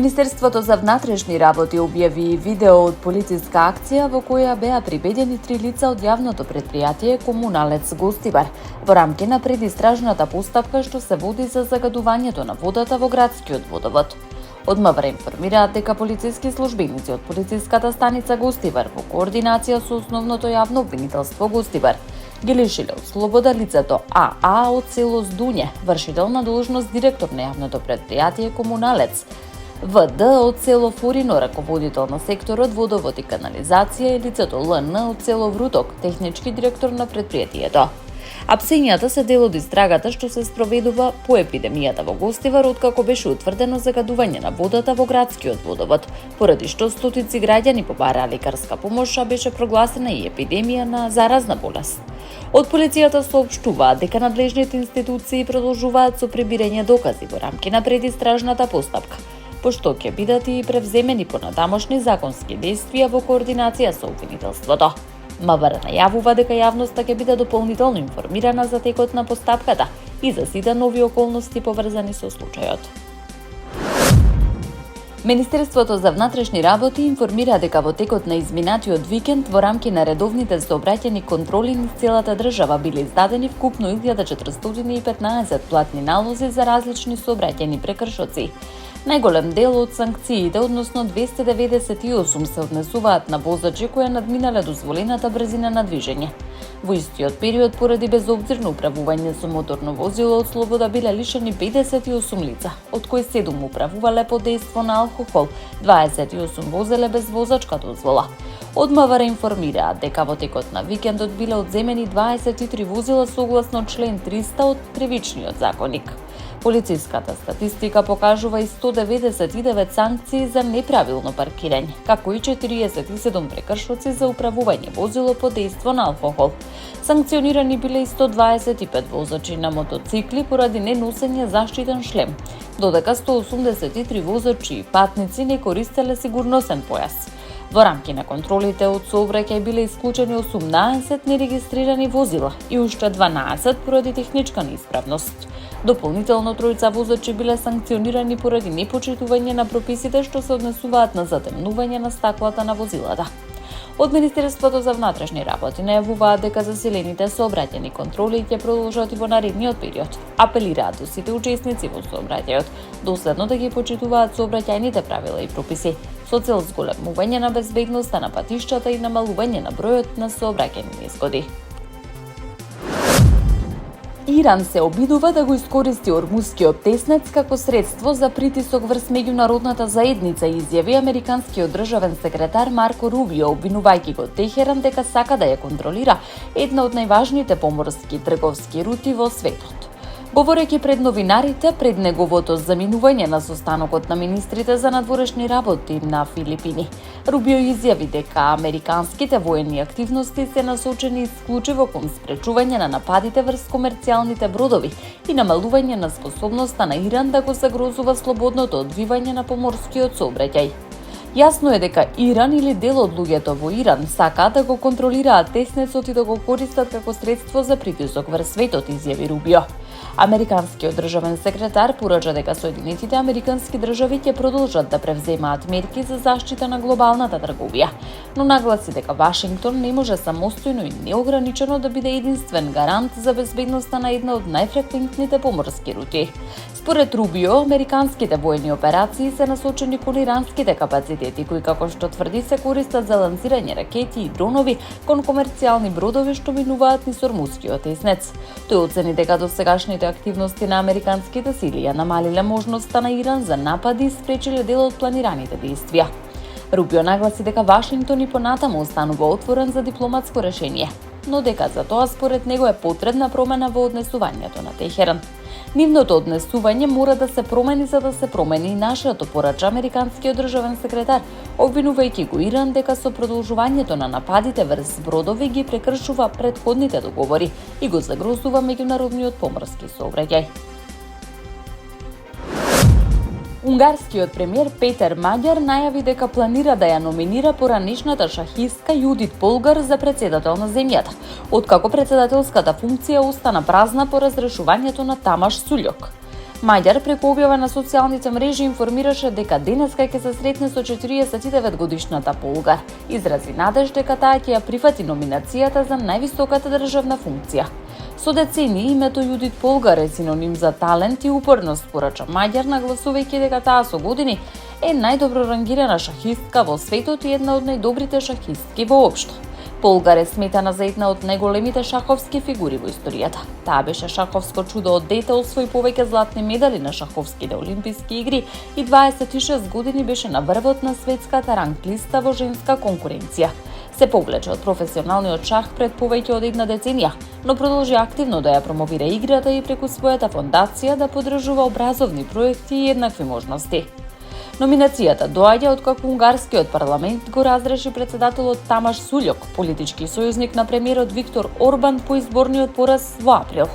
Министерството за внатрешни работи објави видео од полициска акција во која беа прибедени 3 лица од јавното претпријатие Комуналец Гостивар во рамки на предистражната постапка што се води за загадувањето на водата во градскиот водовод. Од МВР информираат дека полициски службеници од полициската станица Гостивар во координација со основното јавно обвинителство Гостивар ги лишиле од слобода лицето АА од село Здуње, вршител на должност директор на јавното претпријатие Комуналец, ВД од село Форино, раководител на секторот водовод и канализација, и лицето ЛН од село Вруток, технички директор на претпријатието. Апсењата се дел од истрагата што се спроведува по епидемијата во Гостивар откако беше утврдено загадување на водата во градскиот водовод, поради што стотици граѓани побараа лекарска помош, а беше прогласена и епидемија на заразна болест. Од полицијата соопштуваат дека надлежните институции продолжуваат со прибирање докази во рамки на предистражната постапка, пошто ќе бидат и превземени понатамошни законски действија во координација со обвинителството. МВР најавува дека јавноста ќе биде дополнително информирана за текот на постапката и за сите нови околности поврзани со случајот. Министерството за внатрешни работи информира дека во текот на изминатиот викенд во рамки на редовните сообраќајни контроли низ целата држава биле издадени вкупно 1415 платни налози за различни сообраќајни прекршоци. Најголем дел од санкциите, односно 298, се однесуваат на возачи кои надминале дозволената брзина на движење. Во истиот период, поради безобзирно управување со моторно возило од слобода биле лишени 58 лица, од кои 7 управувале под дејство на алкохол, 28 возеле без возачка дозвола. Од МВР информираат дека во текот на викендот биле одземени 23 возила согласно член 300 од Кривичниот законник. Полициската статистика покажува и 199 санкции за неправилно паркирање, како и 47 прекршоци за управување возило под дејство на алкохол. Санкционирани биле и 125 возачи на мотоцикли поради неносење заштитен шлем, додека 183 возачи и патници не користеле сигурносен појас. Во рамки на контролите од сообраќај биле исклучени 18 нерегистрирани возила и уште 12 поради техничка неисправност. Дополнително тројца возачи биле санкционирани поради непочитување на прописите што се однесуваат на затемнување на стаклата на возилата. Од Министерството за внатрешни работи најавуваат дека засилените сообраќајни контроли ќе продолжат и во наредниот период. Апелираат до сите учесници во сообраќајот доследно да ги почитуваат сообраќајните правила и прописи, со цел зголемување на безбедноста на патиштата и намалување на бројот на сообраќајни несгоди. Иран се обидува да го искористи Ормускиот теснец како средство за притисок врз меѓународната заедница, изјави американскиот државен секретар Марко Рубио, обвинувајќи го Техеран дека сака да ја контролира една од најважните поморски трговски рути во светот. Говорејќи пред новинарите пред неговото заминување на состанокот на министрите за надворешни работи на Филипини, Рубио изјави дека американските воени активности се насочени исклучиво кон спречување на нападите врз комерцијалните бродови и намалување на способноста на Иран да го загрозува слободното одвивање на поморскиот сообраќај. Јасно е дека Иран или дел од луѓето во Иран сакаат да го контролираат теснецот и да го користат како средство за притисок врз светот, изјави Рубио. Американскиот државен секретар порача дека Соединетите американски држави ќе продолжат да превземаат мерки за заштита на глобалната трговија, но нагласи дека Вашингтон не може самостојно и неограничено да биде единствен гарант за безбедноста на една од најфреквентните поморски рути. Според Рубио, американските воени операции се насочени кон иранските капацитети кои, како што тврди, се користат за лансирање ракети и дронови кон комерцијални бродови што минуваат низ Ормускиот теснец. Тој оцени дека досегашните активности на американските сили ја намалиле можноста на Иран за напади и спречиле дел од планираните действија. Рубио нагласи дека Вашингтон и понатаму останува отворен за дипломатско решение, но дека за тоа според него е потребна промена во однесувањето на Техеран. Нивното однесување мора да се промени за да се промени и нашето, порача американскиот државен секретар, обвинувајќи го Иран дека со продолжувањето на нападите врз бродови ги прекршува претходните договори и го загрозува меѓународниот поморски сообраќај. Унгарскиот премиер Петер Маѓар најави дека планира да ја номинира поранешната шахистка Јудит Полгар за претседател на земјата, откако претседателската функција остана празна по разрешувањето на Тамаш Сулјок. Маѓар преку објава на социјалните мрежи информираше дека денеска ќе се сретне со 49 годишната Полгар. Изрази надеж дека таа ќе ја прифати номинацијата за највисоката државна функција. Со децении името Јудит Полгар е синоним за талент и упорност, порача Маѓар, нагласувајќи дека таа со години е најдобро рангирана шахистка во светот и една од најдобрите шахистки воопшто. Полгар е сметана за една од најголемите шаховски фигури во историјата. Таа беше шаховско чудо од дете, освои повеќе златни медали на шаховските олимписки игри и 26 години беше на врвот на светската ранглиста во женска конкуренција. Се повлече од професионалниот шах пред повеќе од една деценија, но продолжи активно да ја промовира играта и преку својата фондација да поддржува образовни проекти и еднакви можности. Номинацијата доаѓа откако унгарскиот парламент го разреши председателот Тамаш Сулјок, политички сојузник на премиерот Виктор Орбан по изборниот пораз во април.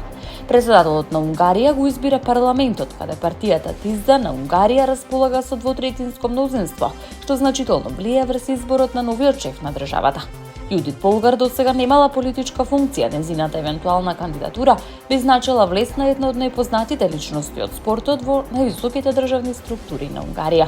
Председателот на Унгарија го избира парламентот, каде партијата Тизда на Унгарија располага со двотретинско мнозинство, што значително влијае врз изборот на новиот шеф на државата. Јудит Полгар досега немала политичка функција, незината евентуална кандидатура би значила влез на една од најпознатите личности од спортот во највисоките државни структури на Унгарија.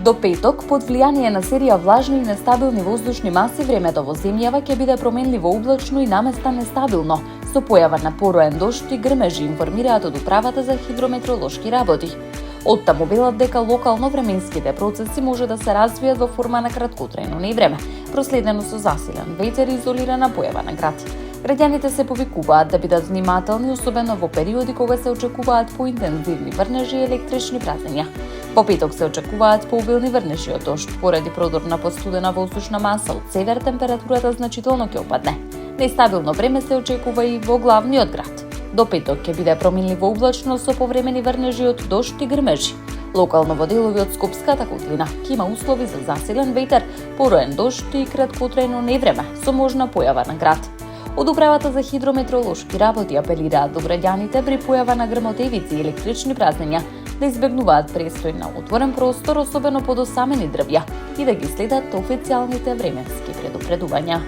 До петок, под влијание на серија влажни и нестабилни воздушни маси, времето во земјава ќе биде променливо облачно и наместа нестабилно, со појава на пороен дожд и грмежи, информираат од Управата за хидрометеоролошки работи. Оттаму велат дека локално временските процеси може да се развијат во форма на краткотрајно невреме, проследено со засилен ветер и изолирана појава на град. Граѓаните се повикуваат да бидат внимателни, особено во периоди кога се очекуваат поинтензивни врнежи и електрични празења. Во петок се очекуваат пообилни врнежи од дожд, поради продор на постудена воздушна маса од север, температурата значително ќе опадне. Нестабилно време се очекува и во главниот град. До петок ќе биде променливо облачно со повремени врнежи од дожд и грмежи. Локално во делови од Скопската котлина ќе има услови за засилен ветер, пороен дожд и краткотрајно невреме со можна појава на град. Од Управата за хидрометеоролошки работи апелираат до граѓаните при појава на грмотевици и електрични празнења да избегнуваат престој на отворен простор, особено под осамени дрвја, и да ги следат официјалните временски предупредувања.